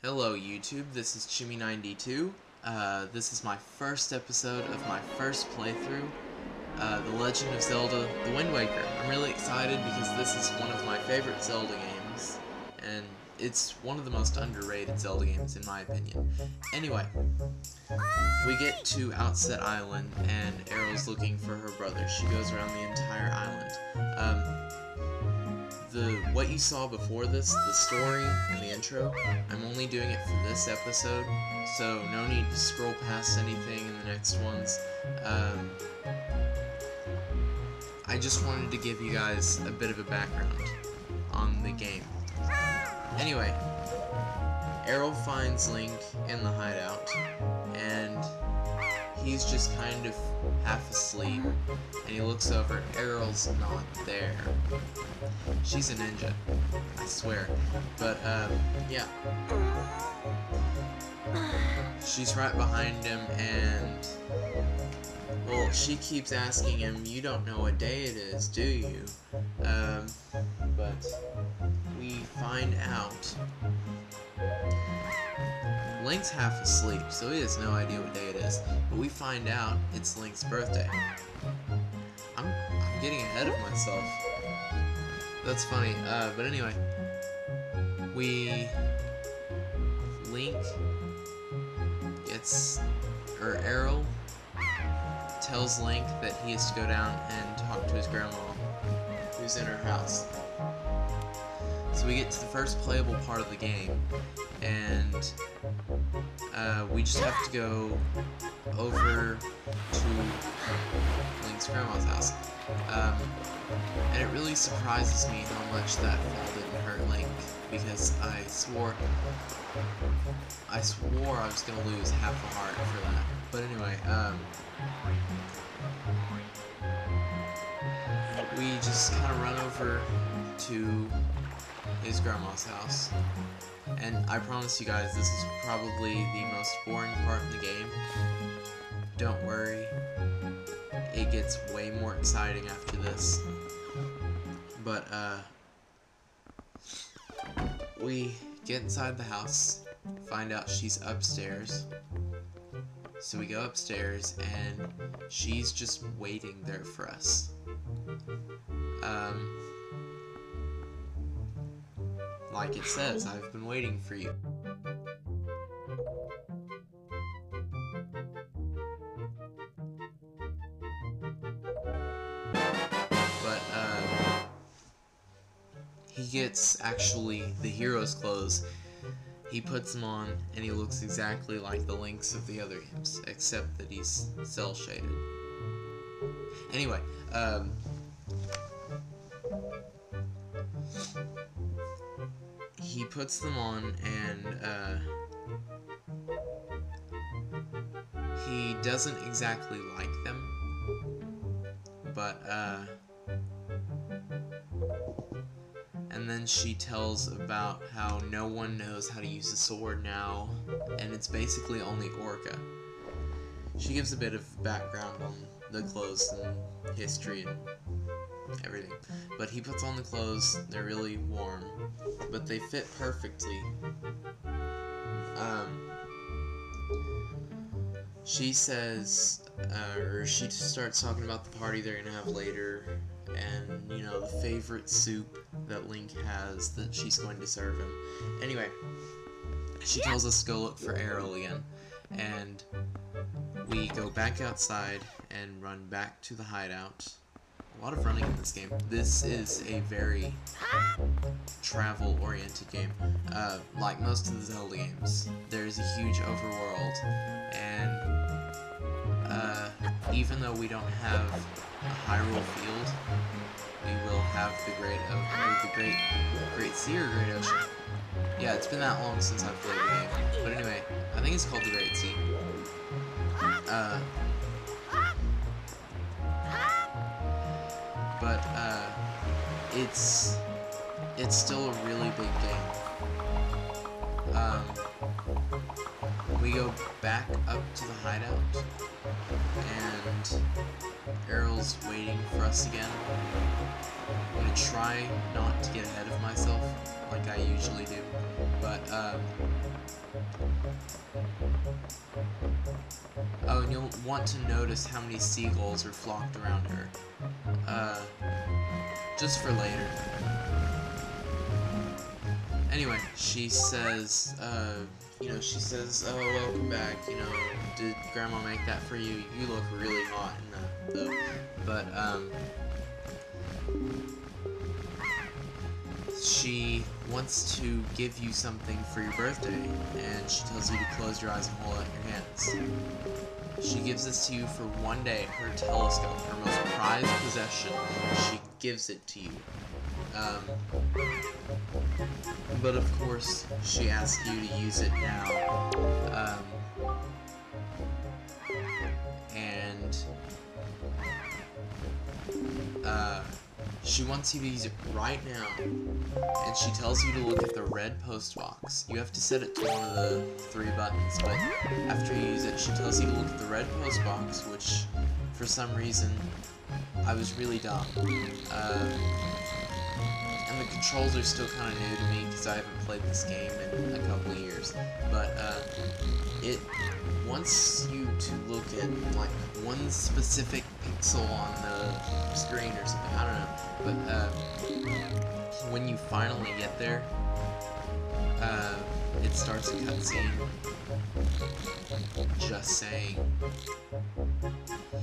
Hello YouTube, this is Chimmy92. This is my first episode of my first playthrough, The Legend of Zelda, The Wind Waker. I'm really excited because this is one of my favorite Zelda games, and it's one of the most underrated Zelda games in my opinion. Anyway, we get to Outset Island, and Aero's looking for her brother. She goes around the entire island. What you saw before this, the story and the intro, I'm only doing it for this episode, so no need to scroll past anything in the next ones. I just wanted to give you guys a bit of a background on the game. Anyway, Aero finds Link in the hideout, and he's just kind of half asleep, and he looks over and Aero's not there. She's a ninja, I swear. But, yeah. She's right behind him, and, well, she keeps asking him, "You don't know what day it is, do you?" But we find out Link's half asleep, so he has no idea what day it is. But we find out it's Link's birthday. I'm getting ahead of myself. That's funny. But anyway, Link Aero tells Link that he has to go down and talk to his grandma, who's in her house. So we get to the first playable part of the game, and we just have to go over to Link's grandma's house. And it really surprises me how much that fall didn't hurt Link, because I swore I was gonna lose half a heart for that. But anyway, we just kind of run over to his grandma's house. And I promise you guys, this is probably the most boring part in the game. Don't worry, it gets way more exciting after this. But, we get inside the house, find out she's upstairs. So we go upstairs, and she's just waiting there for us. Like it says, I've been waiting for you. But, he gets, actually, the hero's clothes. He puts them on, and he looks exactly like the Links of the other games, except that he's cel-shaded. Anyway, he puts them on, and, he doesn't exactly like them, but, and then she tells about how no one knows how to use a sword now, and it's basically only Orca. She gives a bit of background on the clothes and history and everything. But he puts on the clothes, they're really warm, but they fit perfectly. She says, or she starts talking about the party they're gonna have later, and, you know, the favorite soup that Link has that she's going to serve him. Anyway, she tells us to go look for Aero again, and we go back outside and run back to the hideout, A lot of running in this game. This is a very travel-oriented game. Like most of the Zelda games, there's a huge overworld, and even though we don't have a Hyrule field, we will have the Great Sea or Great Ocean. Yeah, it's been that long since I've played the game. But anyway, I think it's called the Great Sea. It's still a really big game. We go back up to the hideout, and Errol's waiting for us again. I'm gonna try not to get ahead of myself, like I usually do, but, oh, and you'll want to notice how many seagulls are flocked around her, just for later. Anyway, she says, oh, welcome back, did Grandma make that for you? You look really hot in that, though. But, she wants to give you something for your birthday, and she tells you to close your eyes and hold out your hands. She gives this to you for one day, her telescope, her most prized possession. She gives it to you. But of course, she asks you to use it now. She wants you to use it right now, and she tells you to look at the red post box. You have to set it to one of the 3 buttons, but after you use it, she tells you to look at the red post box, which, for some reason, I was really dumb. And the controls are still kind of new to me, because I haven't played this game in a couple of years, but, it wants you to look at, like, one specific pixel on the screen or something, I don't know, but, when you finally get there, it starts a cutscene, just saying.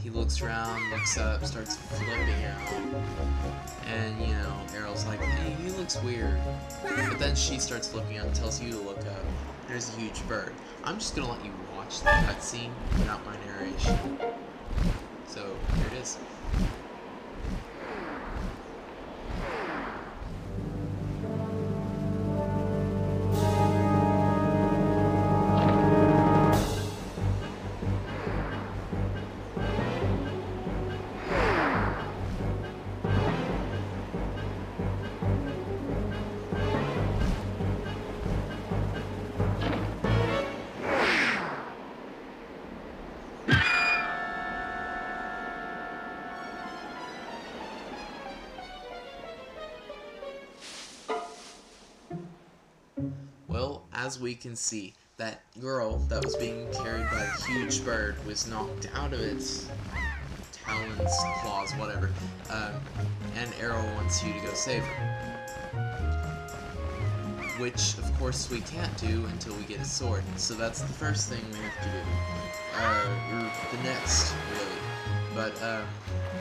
He looks around, looks up, starts flipping out, and, Errol's like, hey, he looks weird, but then she starts flipping out and tells you to look up. There's a huge bird. I'm just gonna let you watch the cutscene without my narration. So, here it is. Well, as we can see, that girl that was being carried by the huge bird was knocked out of its talons, claws, whatever, and Errol wants you to go save her. Which, of course, we can't do until we get a sword, so that's the first thing we have to do. Or the next, really. But,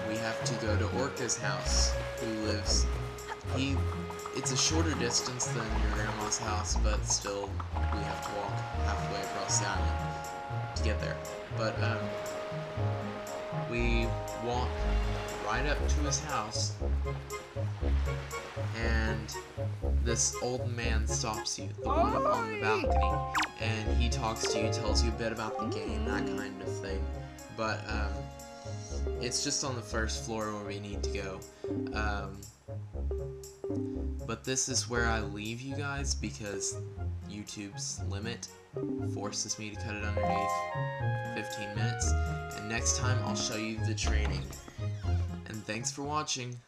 we have to go to Orca's house, who lives... It's a shorter distance than your grandma's house, but still, we have to walk halfway across the island to get there. But, we walk right up to his house, and this old man stops you, the one on the balcony, and he talks to you, tells you a bit about the game, that kind of thing. But, it's just on the first floor where we need to go. But this is where I leave you guys, because YouTube's limit forces me to cut it underneath 15 minutes, and next time I'll show you the training. And thanks for watching.